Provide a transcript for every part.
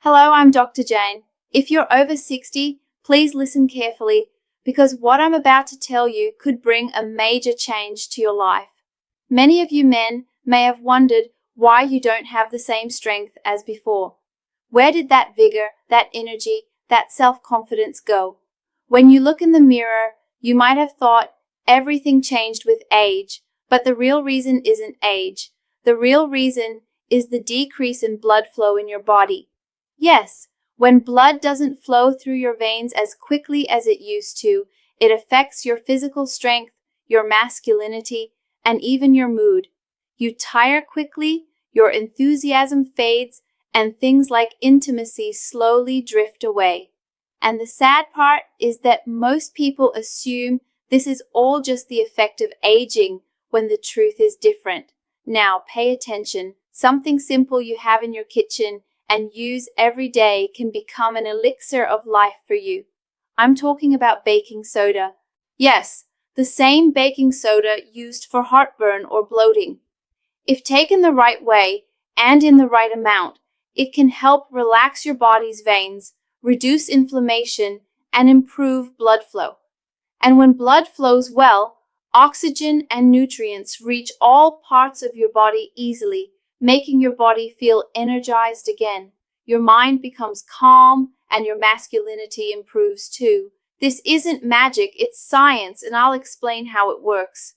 Hello, I'm Dr. Jane. If you're over 60, please listen carefully because what I'm about to tell you could bring a major change to your life. Many of you men may have wondered why you don't have the same strength as before. Where did that vigor, that energy, that self-confidence go? When you look in the mirror, you might have thought everything changed with age, but the real reason isn't age. The real reason is the decrease in blood flow in your body. Yes, when blood doesn't flow through your veins as quickly as it used to, it affects your physical strength, your masculinity, and even your mood. You tire quickly, your enthusiasm fades, and things like intimacy slowly drift away. And the sad part is that most people assume this is all just the effect of aging when the truth is different. Now, pay attention. Something simple you have in your kitchen and use every day can become an elixir of life for you. I'm talking about baking soda. Yes, the same baking soda used for heartburn or bloating. If taken the right way and in the right amount, it can help relax your body's veins, reduce inflammation, and improve blood flow. And when blood flows well, oxygen and nutrients reach all parts of your body easily, making your body feel energized again. Your mind becomes calm and your masculinity improves too. This isn't magic, it's science, and I'll explain how it works.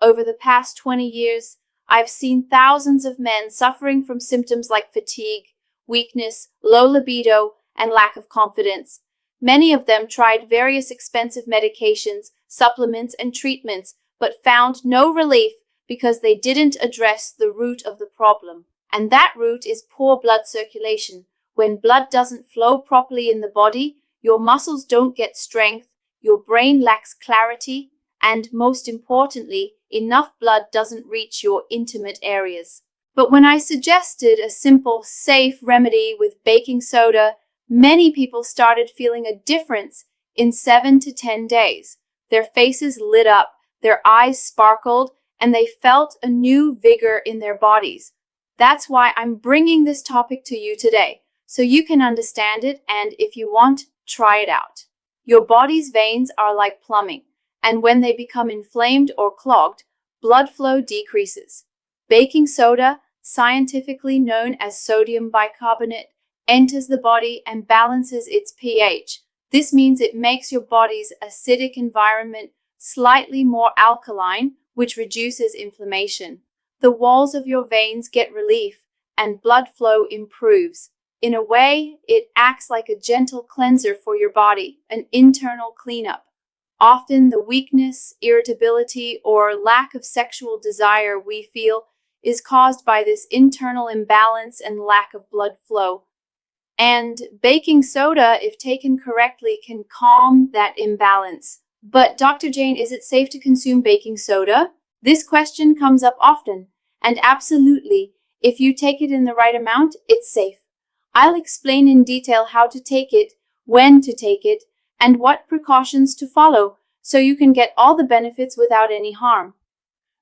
Over the past 20 years, I've seen thousands of men suffering from symptoms like fatigue, weakness, low libido, and lack of confidence. Many of them tried various expensive medications, supplements, and treatments, but found no relief because they didn't address the root of the problem. And that root is poor blood circulation. When blood doesn't flow properly in the body, your muscles don't get strength, your brain lacks clarity, and most importantly, enough blood doesn't reach your intimate areas. But when I suggested a simple, safe remedy with baking soda, many people started feeling a difference in 7 to 10 days. Their faces lit up, their eyes sparkled, and they felt a new vigor in their bodies. That's why I'm bringing this topic to you today, so you can understand it and, if you want, try it out. Your body's veins are like plumbing, and when they become inflamed or clogged, blood flow decreases. Baking soda, scientifically known as sodium bicarbonate, enters the body and balances its pH. This means it makes your body's acidic environment slightly more alkaline, which reduces inflammation. The walls of your veins get relief and blood flow improves. In a way, it acts like a gentle cleanser for your body, an internal cleanup. Often the weakness, irritability, or lack of sexual desire we feel is caused by this internal imbalance and lack of blood flow. And baking soda, if taken correctly, can calm that imbalance. But Dr. Jane, is it safe to consume baking soda? This question comes up often, and absolutely, if you take it in the right amount, it's safe. I'll explain in detail how to take it, when to take it, and what precautions to follow, so you can get all the benefits without any harm.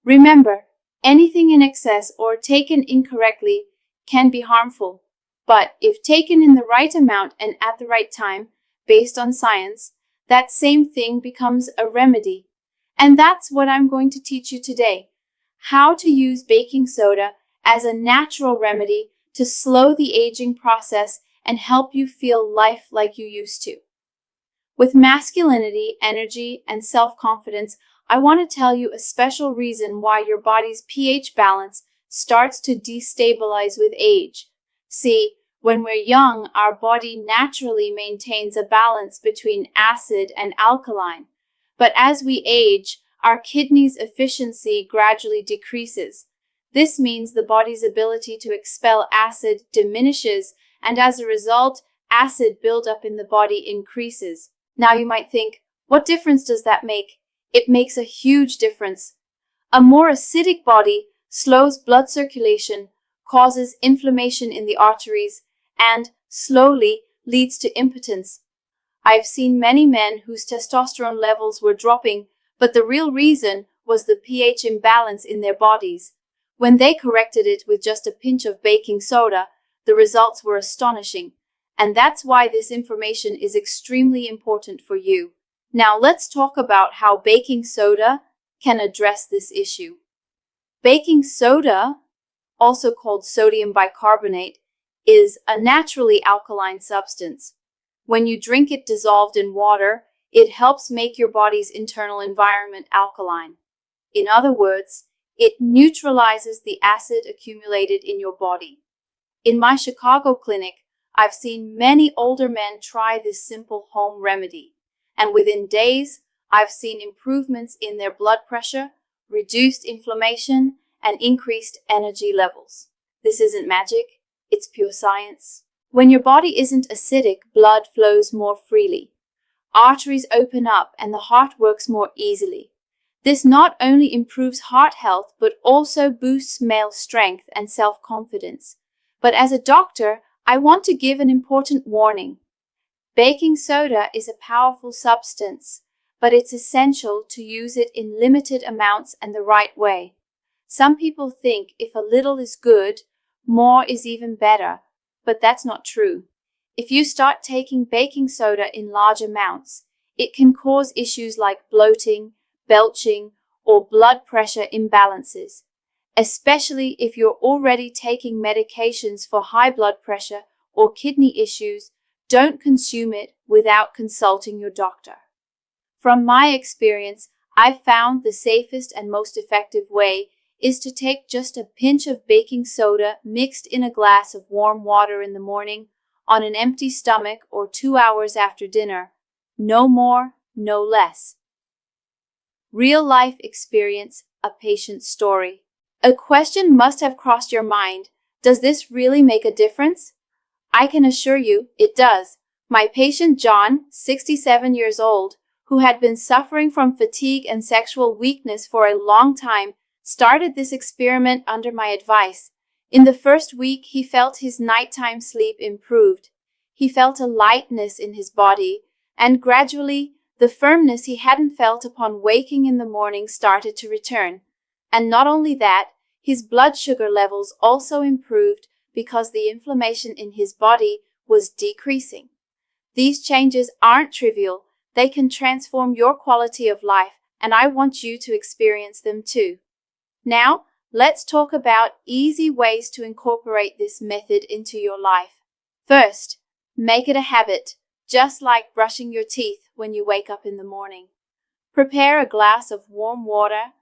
Remember, anything in excess or taken incorrectly can be harmful, but if taken in the right amount and at the right time, based on science, that same thing becomes a remedy. And that's what I'm going to teach you today. How to use baking soda as a natural remedy to slow the aging process and help you feel life like you used to. With masculinity, energy, and self-confidence, I want to tell you a special reason why your body's pH balance starts to destabilize with age. See, when we're young, our body naturally maintains a balance between acid and alkaline. But as we age, our kidneys' efficiency gradually decreases. This means the body's ability to expel acid diminishes, and as a result, acid buildup in the body increases. Now you might think, what difference does that make? It makes a huge difference. A more acidic body slows blood circulation, causes inflammation in the arteries, and slowly leads to impotence. I've seen many men whose testosterone levels were dropping, but the real reason was the pH imbalance in their bodies. When they corrected it with just a pinch of baking soda, the results were astonishing. And that's why this information is extremely important for you. Now let's talk about how baking soda can address this issue. Baking soda, also called sodium bicarbonate, is a naturally alkaline substance. When you drink it dissolved in water, it helps make your body's internal environment alkaline. In other words, it neutralizes the acid accumulated in your body. In my Chicago clinic, I've seen many older men try this simple home remedy, and within days, I've seen improvements in their blood pressure, reduced inflammation, and increased energy levels. This isn't magic, it's pure science. When your body isn't acidic, blood flows more freely. Arteries open up and the heart works more easily. This not only improves heart health, but also boosts male strength and self-confidence. But as a doctor, I want to give an important warning. Baking soda is a powerful substance, but it's essential to use it in limited amounts and the right way. Some people think if a little is good, more is even better, but that's not true. If you start taking baking soda in large amounts, it can cause issues like bloating, belching, or blood pressure imbalances, especially if you're already taking medications for high blood pressure or kidney issues. Don't consume it without consulting your doctor. From my experience, I've found the safest and most effective way is to take just a pinch of baking soda mixed in a glass of warm water in the morning on an empty stomach or 2 hours after dinner. No more, no less. Real life experience, a patient's story. A question must have crossed your mind. Does this really make a difference? I can assure you, it does. My patient John, 67 years old, who had been suffering from fatigue and sexual weakness for a long time, started this experiment under my advice. In the first week, he felt his nighttime sleep improved. He felt a lightness in his body, and gradually, the firmness he hadn't felt upon waking in the morning started to return. And not only that, his blood sugar levels also improved because the inflammation in his body was decreasing. These changes aren't trivial. They can transform your quality of life, and I want you to experience them too. Now, let's talk about easy ways to incorporate this method into your life. First, make it a habit, just like brushing your teeth when you wake up in the morning. Prepare a glass of warm water,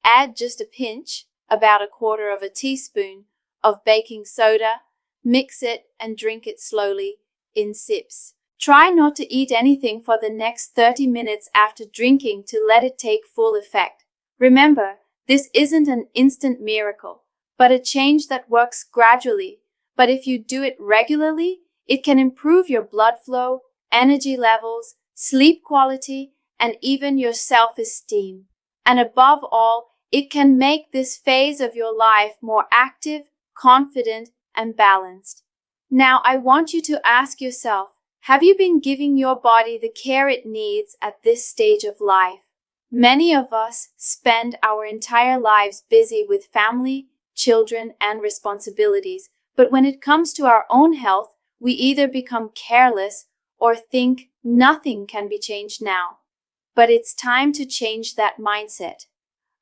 add just a pinch, about 1/4 of a teaspoon, of baking soda, mix it and drink it slowly, in sips. Try not to eat anything for the next 30 minutes after drinking to let it take full effect. Remember, this isn't an instant miracle, but a change that works gradually. But if you do it regularly, it can improve your blood flow, energy levels, sleep quality, and even your self-esteem. And above all, it can make this phase of your life more active, confident, and balanced. Now, I want you to ask yourself, have you been giving your body the care it needs at this stage of life? Many of us spend our entire lives busy with family, children, and responsibilities, but when it comes to our own health, we either become careless or think nothing can be changed now. But it's time to change that mindset.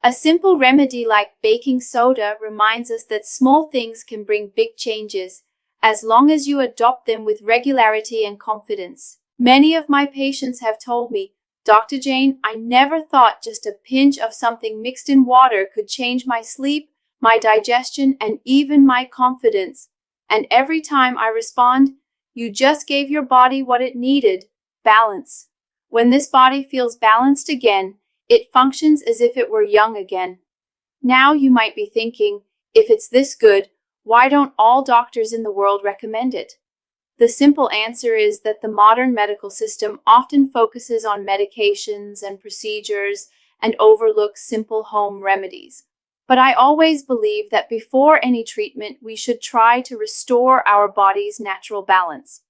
A simple remedy like baking soda reminds us that small things can bring big changes, as long as you adopt them with regularity and confidence. Many of my patients have told me, Dr. Jane, I never thought just a pinch of something mixed in water could change my sleep, my digestion, and even my confidence. And every time I respond, you just gave your body what it needed, balance. When this body feels balanced again, it functions as if it were young again. Now you might be thinking, if it's this good, why don't all doctors in the world recommend it? The simple answer is that the modern medical system often focuses on medications and procedures and overlooks simple home remedies. But I always believe that before any treatment, we should try to restore our body's natural balance.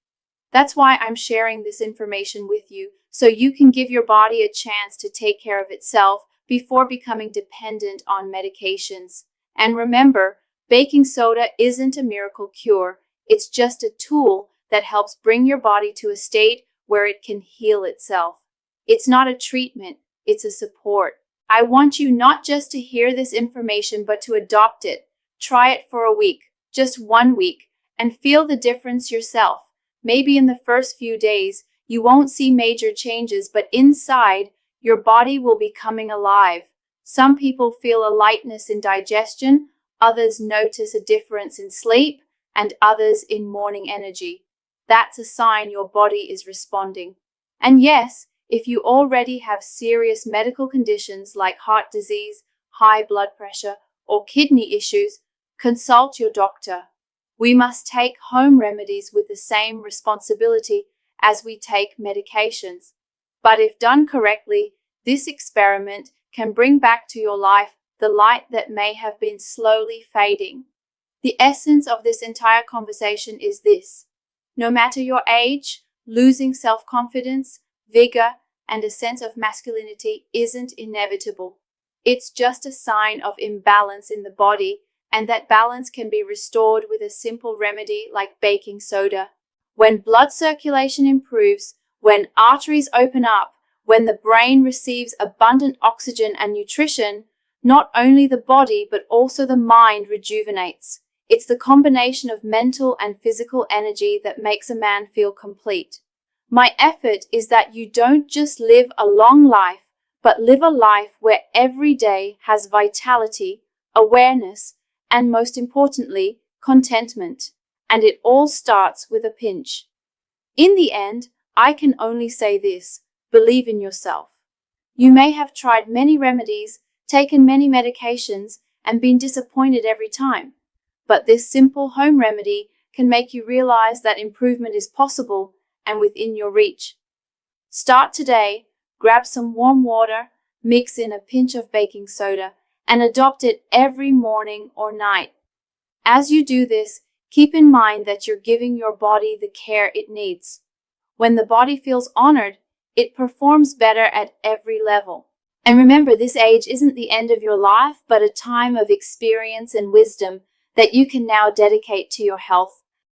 That's why I'm sharing this information with you, so you can give your body a chance to take care of itself before becoming dependent on medications. And remember, baking soda isn't a miracle cure. It's just a tool that helps bring your body to a state where it can heal itself. It's not a treatment, it's a support. I want you not just to hear this information, but to adopt it. Try it for a week, just 1 week, and feel the difference yourself. Maybe in the first few days, you won't see major changes, but inside, your body will be coming alive. Some people feel a lightness in digestion, others notice a difference in sleep, and others in morning energy. That's a sign your body is responding. And yes, if you already have serious medical conditions like heart disease, high blood pressure, or kidney issues, consult your doctor. We must take home remedies with the same responsibility as we take medications. But if done correctly, this experiment can bring back to your life the light that may have been slowly fading. The essence of this entire conversation is this: no matter your age, losing self-confidence, vigor, and a sense of masculinity isn't inevitable. It's just a sign of imbalance in the body, and that balance can be restored with a simple remedy like baking soda. When blood circulation improves, when arteries open up, when the brain receives abundant oxygen and nutrition, not only the body but also the mind rejuvenates. It's the combination of mental and physical energy that makes a man feel complete. My effort is that you don't just live a long life, but live a life where every day has vitality, awareness, and most importantly, contentment. And it all starts with a pinch. In the end, I can only say this: believe in yourself. You may have tried many remedies, taken many medications, and been disappointed every time. But this simple home remedy can make you realize that improvement is possible and within your reach. Start today, grab some warm water, mix in a pinch of baking soda, and adopt it every morning or night. As you do this, keep in mind that you're giving your body the care it needs. When the body feels honored, it performs better at every level. And remember, this age isn't the end of your life, but a time of experience and wisdom that you can now dedicate to your health,